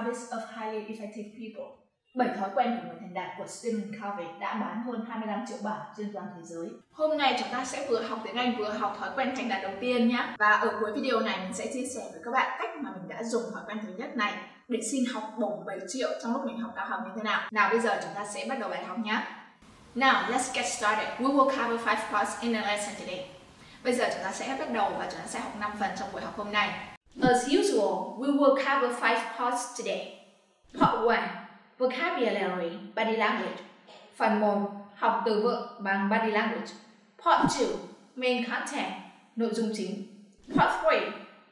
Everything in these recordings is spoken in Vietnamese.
Habits of Highly Effective People. 7 thói quen của người thành đạt của Stephen Covey đã bán hơn 25 triệu bản trên toàn thế giới. Hôm nay chúng ta sẽ vừa học tiếng Anh vừa học thói quen thành đạt đầu tiên nhé. Và ở cuối video này mình sẽ chia sẻ với các bạn cách mà mình đã dùng thói quen thứ nhất này để xin học bổng 7 triệu trong lúc mình học cao học như thế nào. Nào bây giờ chúng ta sẽ bắt đầu bài học nhé. Now let's get started. We will cover 5 parts in a lesson today. Bây giờ chúng ta sẽ bắt đầu và chúng ta sẽ học 5 phần trong buổi học hôm nay. As usual, we will cover 5 parts today. Part 1. Vocabulary, body language. Phần 1. Học từ vựng bằng body language. Part 2. Main content, nội dung chính. Part 3.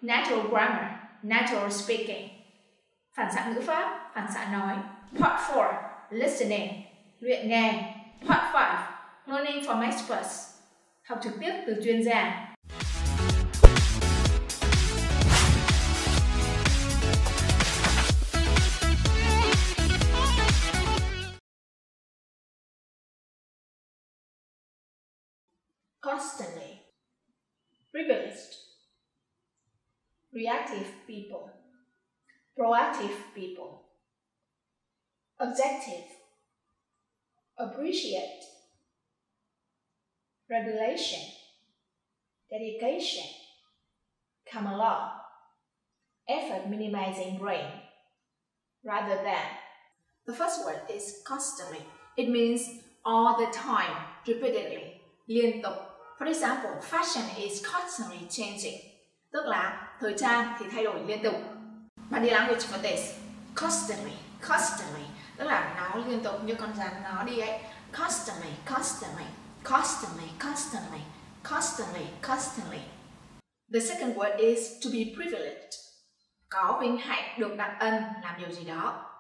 Natural grammar, natural speaking. Phản xạ ngữ pháp, phản xạ nói. Part 4. Listening, luyện nghe. Part 5. Learning from experts. Học trực tiếp từ chuyên gia. Constantly. Privileged. Reactive people. Proactive people. Objective. Appreciate. Regulation. Dedication. Come along. Effort minimizing brain. Rather than. The first word is constantly. It means all the time, repeatedly, liên tục. For example, fashion is constantly changing. Tức là thời trang thì thay đổi liên tục. Body language for this. Constantly, constantly. Tức là nó liên tục như con rắn nó đi ấy. Constantly, constantly, constantly, constantly, constantly, constantly. The second word is to be privileged. Có vinh hạnh được đặc ân làm điều gì đó.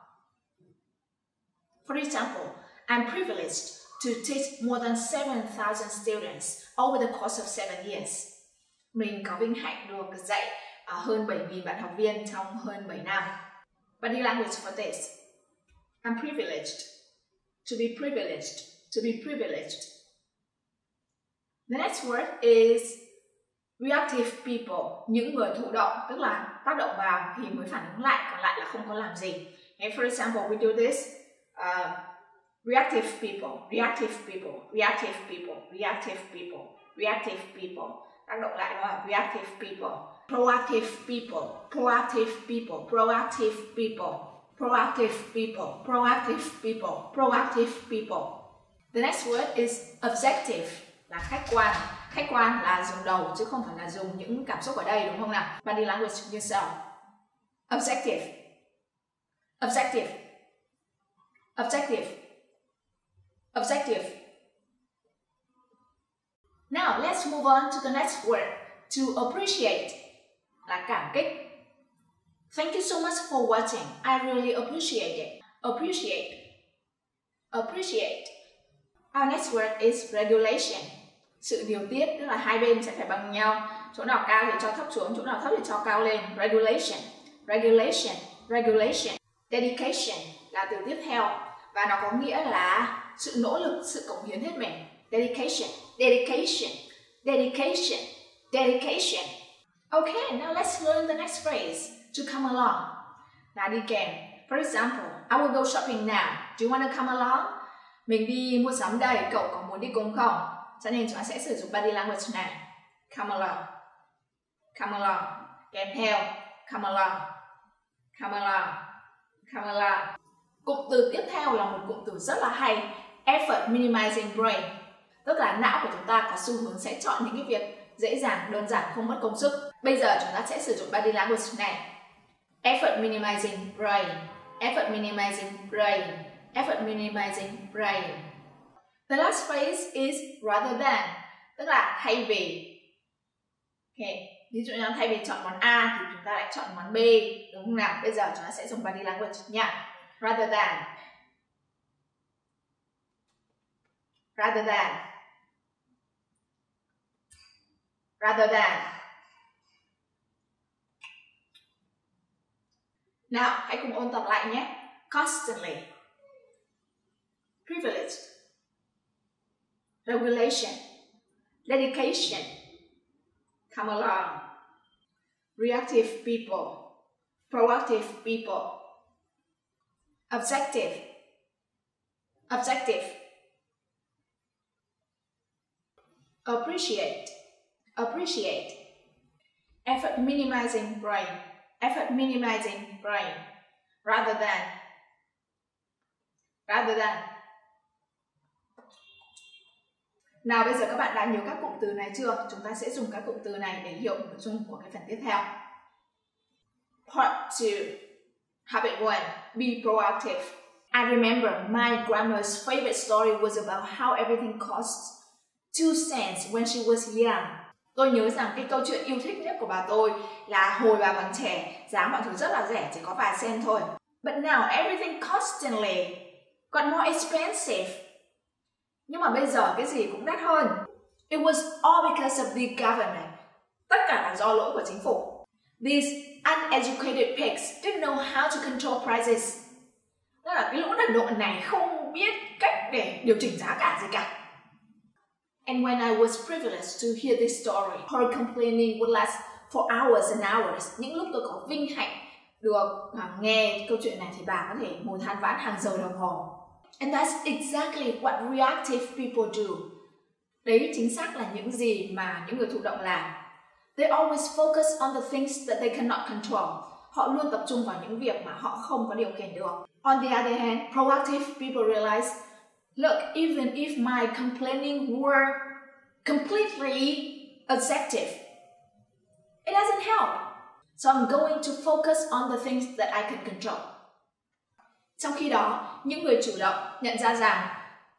For example, I'm privileged to teach more than 7,000 students over the course of 7 years. Mình có vinh hạnh được dạy hơn 7.000 bạn học viên trong hơn 7 năm. Body language for this. I'm privileged. To be privileged. To be privileged. The next word is reactive people. Những người thụ động, tức là tác động vào thì mới phản ứng lại, còn lại là không có làm gì. And for example, we do this. Reactive people, reactive people, reactive people, reactive people, reactive people. Tác động lại đó là reactive people. Proactive people, proactive people, proactive people, proactive people, proactive people, proactive people. The next word is objective, là khách quan. Khách quan là dùng đầu chứ không phải là dùng những cảm xúc ở đây, đúng không nào? Body language như sau. Objective, objective, objective. Objective. Now let's move on to the next word. To appreciate là cảm kích. Thank you so much for watching. I really appreciate it. Appreciate. Appreciate. Our next word is regulation. Sự điều tiết, tức là hai bên sẽ phải bằng nhau. Chỗ nào cao thì cho thấp xuống, chỗ nào thấp thì cho cao lên. Regulation. Regulation. Regulation. Dedication là từ tiếp theo. Và nó có nghĩa là sự nỗ lực, sự cống hiến hết mình. Dedication, dedication, dedication, dedication. Okay, now let's learn the next phrase. To come along. Là đi kèm. For example, I will go shopping now. Do you want to come along? Mình đi mua sắm đây, cậu có muốn đi cùng không? Cho nên chúng ta sẽ sử dụng body language này. Come along. Come along. Kèm theo. Come along. Come along. Come along. Cụm từ tiếp theo là một cụm từ rất là hay. Effort minimizing brain. Tức là não của chúng ta có xu hướng sẽ chọn những cái việc dễ dàng, đơn giản, không mất công sức. Bây giờ chúng ta sẽ sử dụng body language này. Effort minimizing brain. Effort minimizing brain. Effort minimizing brain. The last phrase is rather than. Tức là thay vì. Okay. Ví dụ như thay vì chọn món A thì chúng ta lại chọn món B. Đúng không nào? Bây giờ chúng ta sẽ dùng body language nha. Rather than. Rather than. Rather than. Nào, hãy cùng ôn tập lại nhé. Constantly. Privileged. Regulation. Dedication. Come along. Reactive people. Proactive people. Objective. Objective. Appreciate. Appreciate. Effort minimizing brain. Effort minimizing brain. Rather than. Rather than. Nào bây giờ các bạn đã nhớ các cụm từ này chưa? Chúng ta sẽ dùng các cụm từ này để hiểu nội dung của cái phần tiếp theo. Part 2. Habit 1. Be proactive. I remember my grandma's favorite story was about how everything costs 2 cents when she was young. Tôi nhớ rằng cái câu chuyện yêu thích nhất của bà tôi là hồi bà còn trẻ, giá mọi thứ rất là rẻ, chỉ có vài cent thôi. But now everything constantly got more expensive. Nhưng mà bây giờ cái gì cũng đắt hơn. It was all because of the government. Tất cả là do lỗi của chính phủ. These uneducated pigs didn't know how to control prices. Tức là cái lũ đần độn này không biết cách để điều chỉnh giá cả gì cả. And when I was privileged to hear this story, her complaining would last for hours and hours. Những lúc tôi có vinh hạnh được nghe câu chuyện này thì bà có thể ngồi than vãn hàng giờ đồng hồ. And that's exactly what reactive people do. Đấy chính xác là những gì mà những người thụ động làm. They always focus on the things that they cannot control. Họ luôn tập trung vào những việc mà họ không có điều khiển được. On the other hand, proactive people realize, look, even if my complaining were completely objective, it doesn't help. So I'm going to focus on the things that I can control. Trong khi đó, những người chủ động nhận ra rằng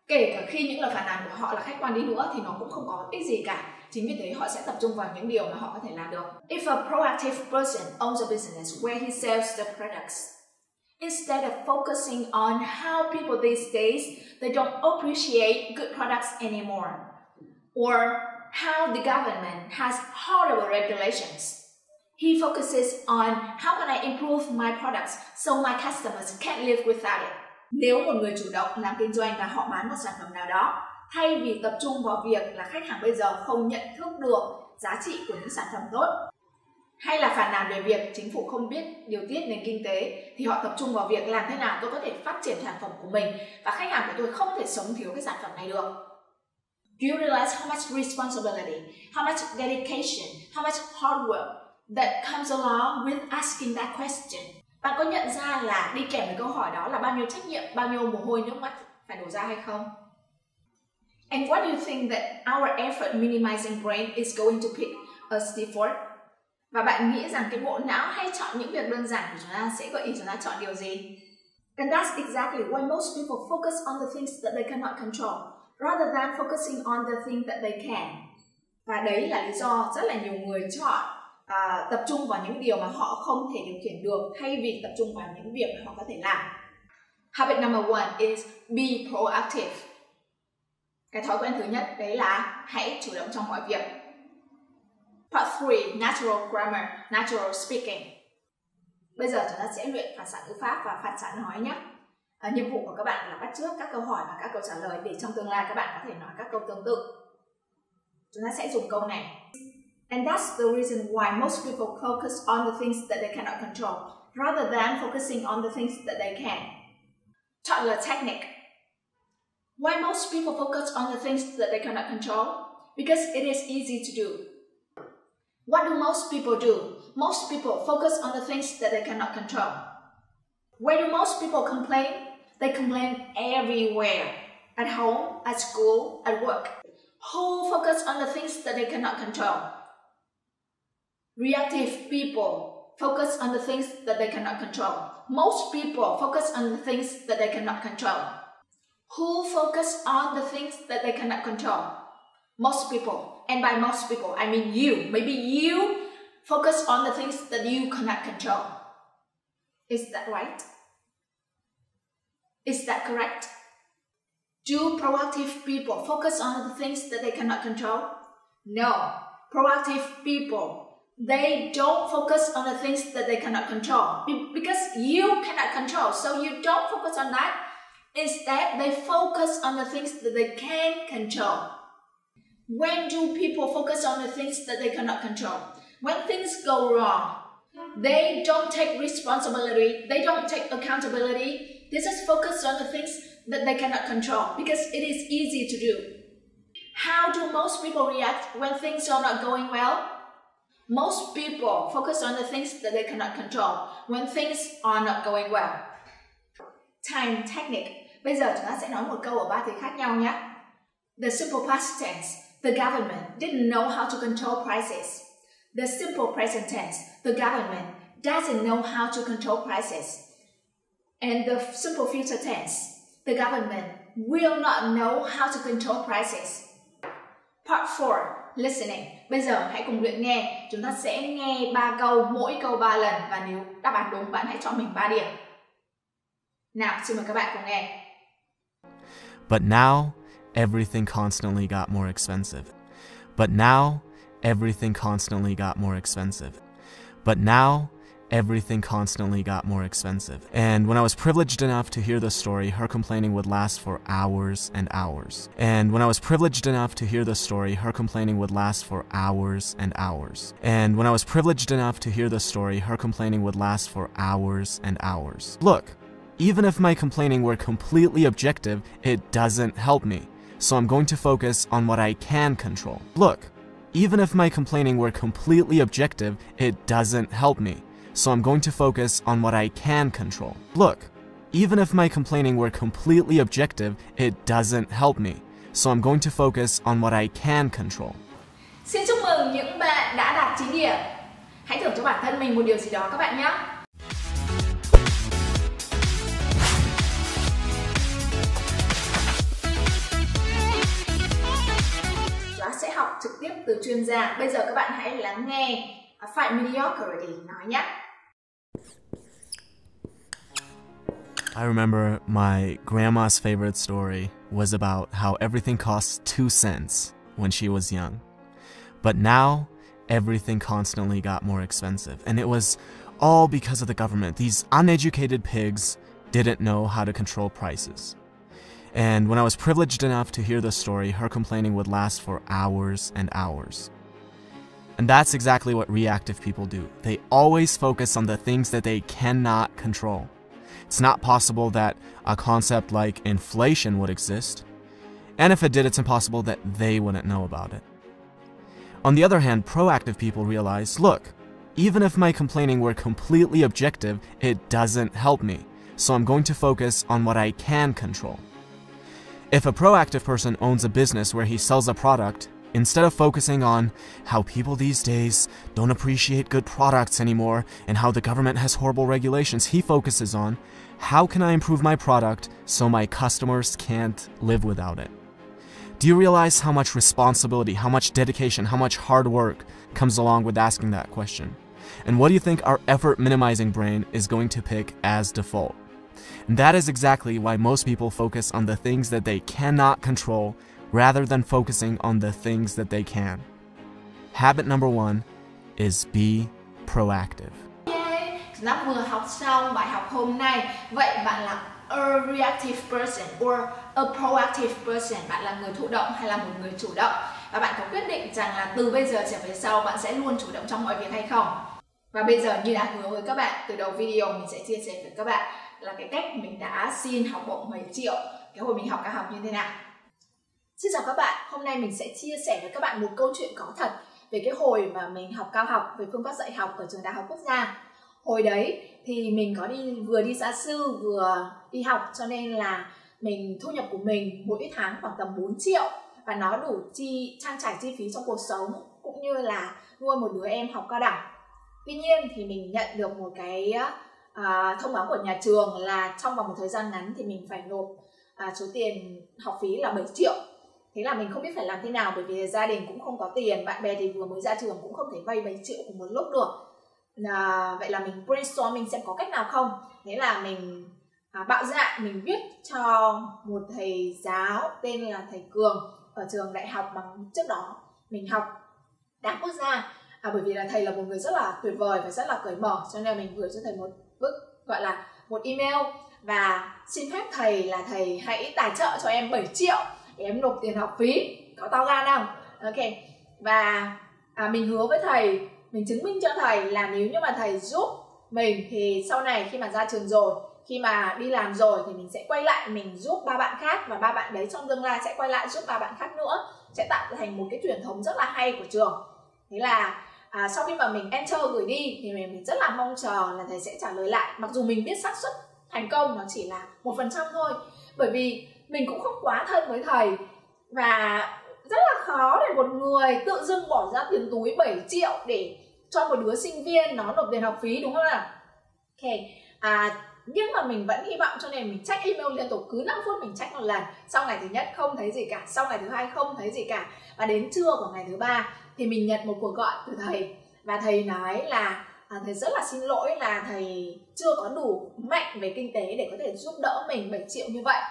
kể cả khi những lời phàn nàn của họ là khách quan đi nữa thì nó cũng không có ích gì cả. Chính vì thế họ sẽ tập trung vào những điều mà họ có thể làm được. If a proactive person owns a business where he sells the products, instead of focusing on how people these days they don't appreciate good products anymore, or how the government has horrible regulations, he focuses on how can I improve my products so my customers can't live without it. Nếu một người chủ động làm kinh doanh và họ bán một sản phẩm nào đó, thay vì tập trung vào việc là khách hàng bây giờ không nhận thức được giá trị của những sản phẩm tốt, hay là phàn nàn về việc chính phủ không biết điều tiết nền kinh tế, thì họ tập trung vào việc làm thế nào tôi có thể phát triển sản phẩm của mình và khách hàng của tôi không thể sống thiếu cái sản phẩm này được. Do you realize how much responsibility, how much dedication, how much hard work that comes along with asking that question? Bạn có nhận ra là đi kèm với câu hỏi đó là bao nhiêu trách nhiệm, bao nhiêu mồ hôi nước mắt phải đổ ra hay không? And what do you think that our effort minimizing brain is going to pick us for? Và bạn nghĩ rằng cái bộ não hay chọn những việc đơn giản của chúng ta sẽ gợi ý chúng ta chọn điều gì? And that's exactly why most people focus on the things that they cannot control, rather than focusing on the things that they can. Và đấy là lý do rất là nhiều người chọn tập trung vào những điều mà họ không thể điều khiển được thay vì tập trung vào những việc mà họ có thể làm. Habit number 1 is be proactive. Cái thói quen thứ nhất đấy là hãy chủ động trong mọi việc. Part 3, natural grammar, natural speaking. Bây giờ chúng ta sẽ luyện phản xạ ngữ pháp và phản xạ nói nhé. Nhiệm vụ của các bạn là bắt chước các câu hỏi và các câu trả lời để trong tương lai các bạn có thể nói các câu tương tự. Chúng ta sẽ dùng câu này. And that's the reason why most people focus on the things that they cannot control, rather than focusing on the things that they can. Toddler technique. Why most people focus on the things that they cannot control? Because it is easy to do. What do most people do? Most people focus on the things that they cannot control. Where do most people complain? They complain everywhere. At home, at school, at work. Who focus on the things that they cannot control? Reactive people focus on the things that they cannot control. Most people focus on the things that they cannot control. Who focus on the things that they cannot control? Most people. And by most people, I mean you. Maybe you focus on the things that you cannot control. Is that right? Is that correct? Do proactive people focus on the things that they cannot control? No. Proactive people, they don't focus on the things that they cannot control because you cannot control, so you don't focus on that. Instead, they focus on the things that they can control. When do people focus on the things that they cannot control? When things go wrong, they don't take responsibility, they don't take accountability, They just focus on the things that they cannot control because it is easy to do. How do most people react when things are not going well? Most people focus on the things that they cannot control when things are not going well. Time technique. Bây giờ chúng ta sẽ nói một câu ở 3 từ khác nhau nhé. The simple past tense. The government didn't know how to control prices. The simple present tense. The government doesn't know how to control prices. And the simple future tense. The government will not know how to control prices. Part 4. Listening. Bây giờ hãy cùng luyện nghe. Chúng ta sẽ nghe 3 câu, mỗi câu 3 lần. Và nếu đáp án đúng, bạn hãy cho mình 3 điểm. Nào, xin mời các bạn cùng nghe. But now, everything constantly got more expensive. But now, everything constantly got more expensive. But now, everything constantly got more expensive. And when I was privileged enough to hear the story, her complaining would last for hours and hours. And when I was privileged enough to hear the story, her complaining would last for hours and hours. And when I was privileged enough to hear the story, her complaining would last for hours and hours. Look, even if my complaining were completely objective, it doesn't help me. So I'm going to focus on what I can control. Look, even if my complaining were completely objective, it doesn't help me. So I'm going to focus on what I can control. Look, even if my complaining were completely objective, it doesn't help me. So I'm going to focus on what I can control. Xin chúc mừng những bạn đã đạt 9 điểm. Hãy thưởng cho bản thân mình một điều gì đó các bạn nhé. Chúng ta sẽ học trực tiếp từ chuyên gia. Bây giờ các bạn hãy lắng nghe phải mediocrity nói nhé. I remember my grandma's favorite story was about how everything cost 2 cents when she was young. But now, everything constantly got more expensive. And it was all because of the government. These uneducated pigs didn't know how to control prices. And when I was privileged enough to hear the story, her complaining would last for hours and hours. And that's exactly what reactive people do. They always focus on the things that they cannot control. It's not possible that a concept like inflation would exist. And if it did, it's impossible that they wouldn't know about it. On the other hand, proactive people realize, look, even if my complaining were completely objective, it doesn't help me. So I'm going to focus on what I can control. If a proactive person owns a business where he sells a product, instead of focusing on how people these days don't appreciate good products anymore and how the government has horrible regulations, he focuses on how can I improve my product so my customers can't live without it. Do you realize how much responsibility, how much dedication, how much hard work comes along with asking that question? And what do you think our effort-minimizing brain is going to pick as default? And that is exactly why most people focus on the things that they cannot control rather than focusing on the things that they can. Habit number 1 is be proactive. Chúng ta vừa học xong bài học hôm nay. Vậy bạn là a reactive person or a proactive person? Bạn là người thụ động hay là một người chủ động? Và bạn có quyết định rằng là từ bây giờ trở về sau bạn sẽ luôn chủ động trong mọi việc hay không? Và bây giờ như đã hứa với các bạn từ đầu video, mình sẽ chia sẻ với các bạn là cái cách mình đã xin học bổng 10 triệu cái hồi mình học cao học như thế nào. Xin chào các bạn, hôm nay mình sẽ chia sẻ với các bạn một câu chuyện có thật về cái hồi mà mình học cao học về phương pháp dạy học ở trường Đại học Quốc gia. Hồi đấy thì mình có vừa đi gia sư vừa đi học, cho nên là thu nhập của mình mỗi tháng khoảng tầm 4 triệu và nó đủ trang trải chi phí trong cuộc sống cũng như là nuôi một đứa em học cao đẳng. Tuy nhiên thì mình nhận được một cái thông báo của nhà trường là trong vòng một thời gian ngắn thì mình phải nộp số tiền học phí là 7 triệu. Thế là mình không biết phải làm thế nào, bởi vì gia đình cũng không có tiền, bạn bè thì vừa mới ra trường cũng không thể vay 7 triệu cùng một lúc được. Vậy là mình brainstorm mình xem có cách nào không. Thế là mình bạo dạn mình viết cho một thầy giáo tên là thầy Cường ở trường đại học mà trước đó mình học Đại học Quốc gia. Bởi vì là thầy là một người rất là tuyệt vời và rất là cởi mở, cho nên mình gửi cho thầy một bức gọi là một email và xin phép thầy là thầy hãy tài trợ cho em 7 triệu để em nộp tiền học phí. Có to gan không? Ok. Và mình hứa với thầy, mình chứng minh cho thầy là nếu như mà thầy giúp mình thì sau này khi mà ra trường rồi, khi mà đi làm rồi thì mình sẽ quay lại mình giúp 3 bạn khác, và 3 bạn đấy trong tương lai sẽ quay lại giúp 3 bạn khác nữa, sẽ tạo thành một cái truyền thống rất là hay của trường. Thế là sau khi mà mình enter gửi đi thì mình rất là mong chờ là thầy sẽ trả lời lại. Mặc dù mình biết xác suất thành công nó chỉ là 1% thôi, bởi vì mình cũng không quá thân với thầy, và rất là khó để một người tự dưng bỏ ra tiền túi 7 triệu để cho một đứa sinh viên nó nộp tiền học phí, đúng không nào? Ok, nhưng mà mình vẫn hy vọng, cho nên mình check email liên tục, cứ 5 phút mình check một lần. Sau ngày thứ nhất không thấy gì cả, sau ngày thứ hai không thấy gì cả, và đến trưa của ngày thứ 3 thì mình nhận một cuộc gọi từ thầy, và thầy nói là thầy rất là xin lỗi là thầy chưa có đủ mạnh về kinh tế để có thể giúp đỡ mình 7 triệu như vậy.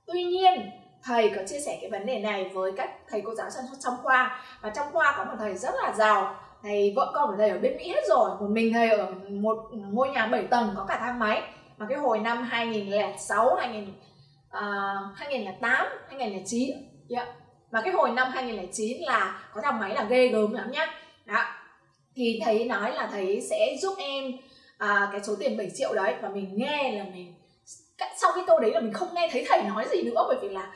Tuy nhiên thầy có chia sẻ cái vấn đề này với các thầy cô giáo trong khoa, và trong khoa có một thầy rất là giàu, thầy vợ con của thầy ở bên Mỹ hết rồi, một mình thầy ở một ngôi nhà 7 tầng có cả thang máy. Mà cái hồi năm 2006, 2008, 2009 mà cái hồi năm 2009 là có thang máy là ghê gớm lắm nhá. Đó. Thì thầy nói là thầy sẽ giúp em cái số tiền 7 triệu đấy, và mình nghe là sau cái câu đấy là mình không nghe thấy thầy nói gì nữa, bởi vì là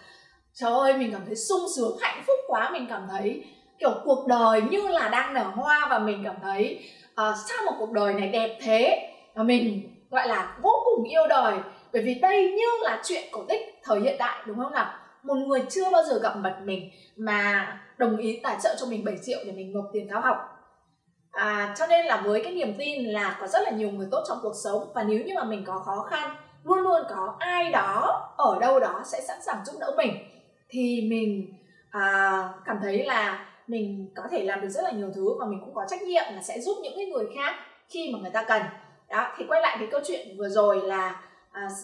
trời ơi, mình cảm thấy sung sướng hạnh phúc quá, mình cảm thấy kiểu cuộc đời như là đang nở hoa, và mình cảm thấy sao một cuộc đời này đẹp thế, và mình gọi là vô cùng yêu đời, bởi vì đây như là chuyện cổ tích thời hiện đại, đúng không nào? Một người chưa bao giờ gặp mặt mình mà đồng ý tài trợ cho mình 7 triệu để mình nộp tiền cao học. Cho nên là với cái niềm tin là có rất là nhiều người tốt trong cuộc sống, và nếu như mà mình có khó khăn, luôn luôn có ai đó ở đâu đó sẽ sẵn sàng giúp đỡ mình, thì mình cảm thấy là mình có thể làm được rất là nhiều thứ, và mình cũng có trách nhiệm là sẽ giúp những cái người khác khi mà người ta cần. Đó, thì quay lại cái câu chuyện vừa rồi là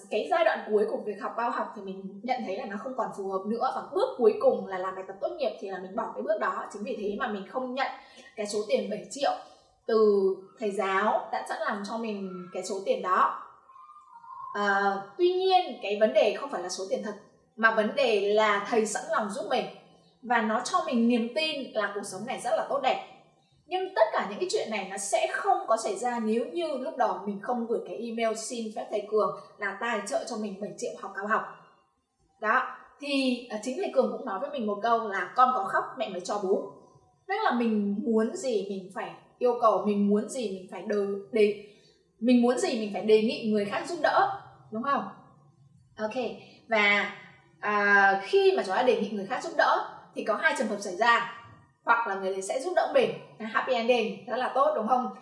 cái giai đoạn cuối của việc học cao học thì mình nhận thấy là nó không còn phù hợp nữa, và bước cuối cùng là làm bài tập tốt nghiệp thì là mình bỏ cái bước đó. Chính vì thế mà mình không nhận cái số tiền 7 triệu từ thầy giáo đã sẵn lòng cho mình cái số tiền đó. Tuy nhiên cái vấn đề không phải là số tiền thật, mà vấn đề là thầy sẵn lòng giúp mình, và nó cho mình niềm tin là cuộc sống này rất là tốt đẹp. Nhưng tất cả những cái chuyện này nó sẽ không có xảy ra nếu như lúc đầu mình không gửi cái email xin phép thầy Cường là tài trợ cho mình 7 triệu học cao học. Đó, thì chính thầy Cường cũng nói với mình một câu là con có khóc mẹ mới cho bú. Tức là mình muốn gì mình phải yêu cầu, mình muốn gì mình phải đề nghị người khác giúp đỡ, đúng không? Ok, và khi mà chúng ta đề nghị người khác giúp đỡ thì có 2 trường hợp xảy ra. Hoặc là người đấy sẽ giúp đỡ mình, happy ending, rất là tốt, đúng không?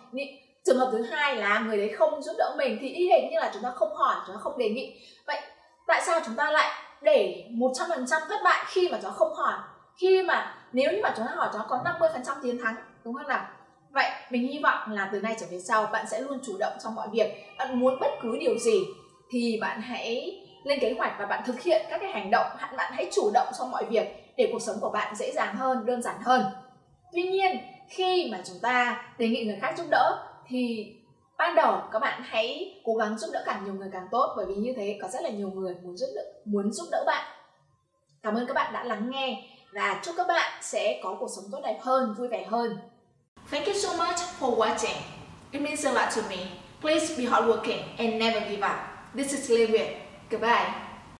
Trường hợp thứ hai là người đấy không giúp đỡ mình, thì y hệt như là chúng ta không hỏi, chúng ta không đề nghị. Vậy tại sao chúng ta lại để 100% thất bại khi mà chúng ta không hỏi? Khi mà nếu như mà chúng ta hỏi, chúng ta có 50% chiến thắng, đúng không nào? Vậy mình hy vọng là từ nay trở về sau bạn sẽ luôn chủ động trong mọi việc. Bạn muốn bất cứ điều gì thì bạn hãy lên kế hoạch và bạn thực hiện các cái hành động. Bạn hãy chủ động trong mọi việc để cuộc sống của bạn dễ dàng hơn, đơn giản hơn. Tuy nhiên khi mà chúng ta đề nghị người khác giúp đỡ thì ban đầu các bạn hãy cố gắng giúp đỡ càng nhiều người càng tốt, bởi vì như thế có rất là nhiều người muốn giúp đỡ bạn. Cảm ơn các bạn đã lắng nghe, và chúc các bạn sẽ có cuộc sống tốt đẹp hơn, vui vẻ hơn. Thank you so much for watching. It means a lot to me. Please be hardworking and never give up. This is Nguyệt. Goodbye.